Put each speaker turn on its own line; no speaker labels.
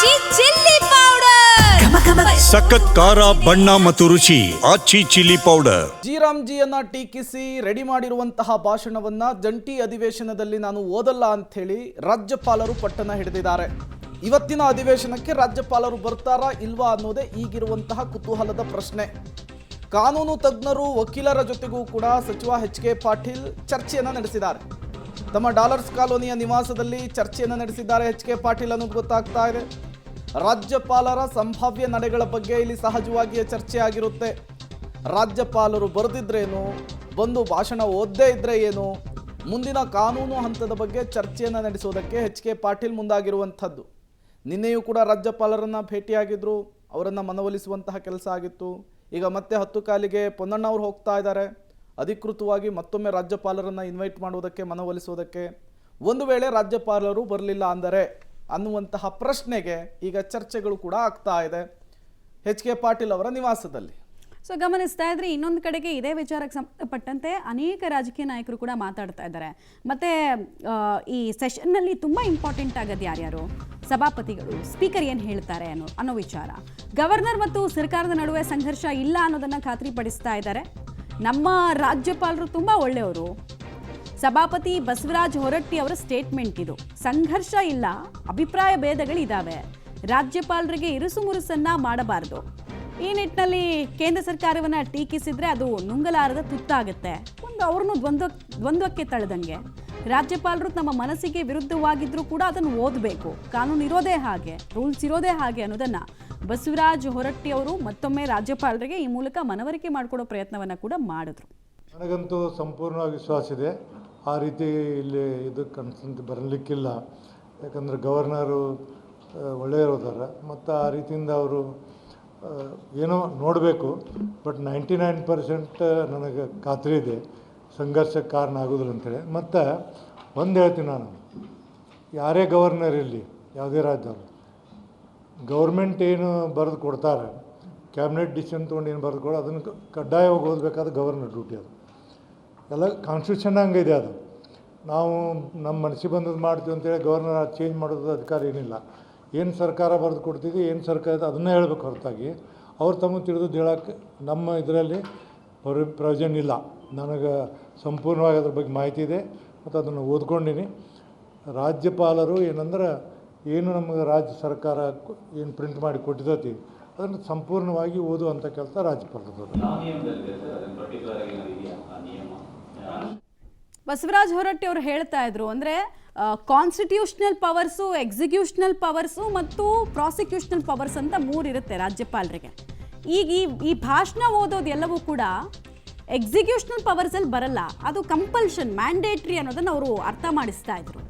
ಆಚಿ chilli powder
ಸಖತ್ ಖಾರ ಬಣ್ಣ ಮತ್ತು ರುಚಿ ಆಚಿ ಚಿಲ್ಲಿ ಪೌಡರ್.
ಜೀರಾಮ್ಜಿಯನ್ನ ಟೀಕಿಸಿ ರೆಡಿ ಮಾಡಿರುವಂತಹ ಭಾಷಣವನ್ನ ಜಂಟಿ ಅಧಿವೇಶನದಲ್ಲಿ ನಾನು ಓದಲ್ಲ ಅಂತ ಹೇಳಿ ರಾಜ್ಯಪಾಲರು ಪಟ್ಟಣ ಹಿಡಿದಿದ್ದಾರೆ. ಇವತ್ತಿನ ಅಧಿವೇಶನಕ್ಕೆ ರಾಜ್ಯಪಾಲರು ಬರ್ತಾರಾ ಇಲ್ವಾ ಅನ್ನೋದೇ ಈಗಿರುವಂತಹ ಕುತೂಹಲದ ಪ್ರಶ್ನೆ. ಕಾನೂನು ತಜ್ಞರು ವಕೀಲರ ಜೊತೆಗೂ ಕೂಡ ಸಚಿವ ಎಚ್.ಕೆ. ಪಾಟೀಲ್ ಚರ್ಚೆಯನ್ನು ನಡೆಸಿದ್ದಾರೆ. ತಮ್ಮ ಡಾಲರ್ಸ್ ಕಾಲೋನಿಯ ನಿವಾಸದಲ್ಲಿ ಚರ್ಚೆಯನ್ನು ನಡೆಸಿದ್ದಾರೆ ಎಚ್.ಕೆ. ಪಾಟೀಲ್ ಅನ್ನೋದು ಗೊತ್ತಾಗ್ತಾ ಇದೆ. ರಾಜ್ಯಪಾಲರ ಸಂಭಾವ್ಯ ನಡೆಗಳ ಬಗ್ಗೆ ಇಲ್ಲಿ ಸಹಜವಾಗಿಯೇ ಚರ್ಚೆ ಆಗಿರುತ್ತೆ. ರಾಜ್ಯಪಾಲರು ಬರೆದಿದ್ರೇನು, ಬಂದು ಭಾಷಣ ಓದದೇ ಇದ್ರೆ ಏನು, ಮುಂದಿನ ಕಾನೂನು ಹಂತದ ಬಗ್ಗೆ ಚರ್ಚೆಯನ್ನು ನಡೆಸೋದಕ್ಕೆ ಎಚ್.ಕೆ. ಪಾಟೀಲ್ ಮುಂದಾಗಿರುವಂಥದ್ದು. ನಿನ್ನೆಯೂ ಕೂಡ ರಾಜ್ಯಪಾಲರನ್ನು ಭೇಟಿಯಾಗಿದ್ದರು, ಅವರನ್ನು ಮನವೊಲಿಸುವಂತಹ ಕೆಲಸ ಆಗಿತ್ತು. ಈಗ ಮತ್ತೆ 10 ಕಾಲಿಗೆ ಪೊನ್ನಣ್ಣ ಅವರು ಹೋಗ್ತಾ ಇದ್ದಾರೆ, ಅಧಿಕೃತವಾಗಿ ಮತ್ತೊಮ್ಮೆ ರಾಜ್ಯಪಾಲರನ್ನು ಇನ್ವೈಟ್ ಮಾಡುವುದಕ್ಕೆ, ಮನವೊಲಿಸೋದಕ್ಕೆ. ಒಂದು ವೇಳೆ ರಾಜ್ಯಪಾಲರು ಬರಲಿಲ್ಲ ಅಂದರೆ ಅನ್ನುವಂತಹ ಪ್ರಶ್ನೆಗೆ ಈಗ ಚರ್ಚೆಗಳು ಕೂಡ ಆಗ್ತಾ ಇದೆ ಎಚ್.ಕೆ. ಪಾಟೀಲ್ ಅವರ ನಿವಾಸದಲ್ಲಿ.
ಸೊ ಗಮನಿಸ್ತಾ ಇದ್ರೆ ಇನ್ನೊಂದು ಕಡೆಗೆ ಇದೇ ವಿಚಾರಕ್ಕೆ ಸಂಬಂಧಪಟ್ಟಂತೆ ಅನೇಕ ರಾಜಕೀಯ ನಾಯಕರು ಕೂಡ ಮಾತಾಡ್ತಾ ಇದ್ದಾರೆ. ಮತ್ತೆ ಈ ಸೆಷನ್ನಲ್ಲಿ ತುಂಬ ಇಂಪಾರ್ಟೆಂಟ್ ಆಗೋದು ಯಾರ್ಯಾರು, ಸಭಾಪತಿಗಳು, ಸ್ಪೀಕರ್ ಏನು ಹೇಳ್ತಾರೆ ಅನ್ನೋ ವಿಚಾರ. ಗವರ್ನರ್ ಮತ್ತು ಸರ್ಕಾರದ ನಡುವೆ ಸಂಘರ್ಷ ಇಲ್ಲ ಅನ್ನೋದನ್ನು ಖಾತ್ರಿಪಡಿಸ್ತಾ ಇದ್ದಾರೆ. ನಮ್ಮ ರಾಜ್ಯಪಾಲರು ತುಂಬ ಒಳ್ಳೆಯವರು. ಸಭಾಪತಿ ಬಸವರಾಜ ಹೊರಟ್ಟಿ ಅವರ ಸ್ಟೇಟ್ಮೆಂಟ್ ಇದು. ಸಂಘರ್ಷ ಇಲ್ಲ, ಅಭಿಪ್ರಾಯ ಭೇದಗಳಿದ್ದಾವೆ, ರಾಜ್ಯಪಾಲರಿಗೆ ಇರುಸು ಮುರುಸನ್ನ ಮಾಡಬಾರ್ದು. ಈ ನಿಟ್ಟಿನಲ್ಲಿ ಕೇಂದ್ರ ಸರ್ಕಾರವನ್ನು ಟೀಕಿಸಿದ್ರೆ ಅದು ನುಂಗಲಾರದ ತುತ್ತಾಗುತ್ತೆ. ಅವ್ರನ್ನು ದ್ವಂದ್ವಕ್ಕೆ ತಳೆದಂಗೆ ರಾಜ್ಯಪಾಲರು ನಮ್ಮ ಮನಸ್ಸಿಗೆ ವಿರುದ್ಧವಾಗಿದ್ರೂ ಕೂಡ ಅದನ್ನು ಓದಬೇಕು, ಕಾನೂನು ಇರೋದೇ ಹಾಗೆ, ರೂಲ್ಸ್ ಇರೋದೇ ಹಾಗೆ ಅನ್ನೋದನ್ನು ಬಸವರಾಜ ಹೊರಟ್ಟಿ ಅವರು ಮತ್ತೊಮ್ಮೆ ರಾಜ್ಯಪಾಲರಿಗೆ ಈ ಮೂಲಕ ಮನವರಿಕೆ ಮಾಡಿಕೊಡೋ ಪ್ರಯತ್ನವನ್ನು ಕೂಡ ಮಾಡಿದ್ರು.
ನನಗಂತೂ ಸಂಪೂರ್ಣವಾಗಿ ವಿಶ್ವಾಸ ಇದೆ. ಆ ರೀತಿ ಇಲ್ಲಿ ಇದಕ್ಕೆ ಅನ್ಸಂತ ಬರಲಿಕ್ಕಿಲ್ಲ. ಯಾಕಂದರೆ ಗವರ್ನರು ಒಳ್ಳೆಯವ್ರದಾರ ಮತ್ತು ಆ ರೀತಿಯಿಂದ ಅವರು ಏನೋ ನೋಡಬೇಕು. ಬಟ್ 99% ನನಗೆ ಖಾತ್ರಿ ಇದೆ ಸಂಘರ್ಷಕ್ಕೆ ಕಾರಣ ಆಗೋದಿಲ್ಲ ಅಂತೇಳಿ. ಮತ್ತು ಒಂದು ಹೇಳ್ತೀನಿ ನಾನು, ಯಾರೇ ಗವರ್ನರ್ ಇರಲಿ, ಯಾವುದೇ ರಾಜ್ಯದವರು, ಗೌರ್ಮೆಂಟ್ ಏನು ಬರೆದು ಕೊಡ್ತಾರೆ, ಕ್ಯಾಬಿನೆಟ್ ಡಿಸಿಷನ್ ತೊಗೊಂಡು ಏನು ಬರೆದು ಕೊಡೋ ಅದನ್ನು ಕಡ್ಡಾಯವಾಗಿ ಓದಬೇಕಾದ ಗವರ್ನರ್ ಡ್ಯೂಟಿ. ಅದು ಎಲ್ಲ ಕಾನ್ಸ್ಟಿಟ್ಯೂಷನ್ ಹಂಗಿದೆ. ಅದು ನಾವು ನಮ್ಮ ಮನಸ್ಸಿಗೆ ಬಂದದ್ದು ಮಾಡ್ತೀವಿ ಅಂತೇಳಿ ಗವರ್ನರ್ ಚೇಂಜ್ ಮಾಡೋದು ಅಧಿಕಾರ ಏನಿಲ್ಲ. ಏನು ಸರ್ಕಾರ ಬರೆದು ಕೊಡ್ತಿದ್ವಿ, ಏನು ಸರ್ಕಾರ ಇದೆ ಅದನ್ನೇ ಹೇಳಬೇಕು ಹೊರತಾಗಿ ಅವ್ರು ತಮಗೆ ತಿಳಿದು ಹೇಳೋಕ್ಕೆ ನಮ್ಮ ಇದರಲ್ಲಿ ಪ್ರಯೋಜನ ಇಲ್ಲ. ನನಗೆ ಸಂಪೂರ್ಣವಾಗಿ ಅದ್ರ ಬಗ್ಗೆ ಮಾಹಿತಿ ಇದೆ ಮತ್ತು ಅದನ್ನು ಓದ್ಕೊಂಡಿನಿ. ರಾಜ್ಯಪಾಲರು ಏನಂದ್ರೆ ಏನು ನಮಗೆ ರಾಜ್ಯ ಸರ್ಕಾರ ಏನು ಪ್ರಿಂಟ್ ಮಾಡಿ ಕೊಟ್ಟಿದ್ದತಿ ಅದನ್ನು ಸಂಪೂರ್ಣವಾಗಿ ಓದುವಂಥ ಕೆಲಸ ರಾಜ್ಯಪಾಲರದ್ದು.
ಬಸವರಾಜ ಹೊರಟ್ಟಿ ಅವರು ಹೇಳ್ತಾ ಇದ್ರು, ಅಂದರೆ ಕಾನ್ಸ್ಟಿಟ್ಯೂಷನಲ್ ಪವರ್ಸು, ಎಕ್ಸಿಕ್ಯೂಷನಲ್ ಪವರ್ಸು ಮತ್ತು ಪ್ರಾಸಿಕ್ಯೂಷನಲ್ ಪವರ್ಸ್ ಅಂತ 3 ಇರುತ್ತೆ ರಾಜ್ಯಪಾಲರಿಗೆ. ಈಗ ಈ ಭಾಷಣ ಓದೋದು ಎಲ್ಲವೂ ಕೂಡ ಎಕ್ಸಿಕ್ಯೂಷನಲ್ ಪವರ್ಸಲ್ಲಿ ಬರಲ್ಲ, ಅದು ಕಂಪಲ್ಷನ್, ಮ್ಯಾಂಡೇಟ್ರಿ ಅನ್ನೋದನ್ನು ಅವರು ಅರ್ಥ ಮಾಡಿಸ್ತಾ ಇದ್ರು.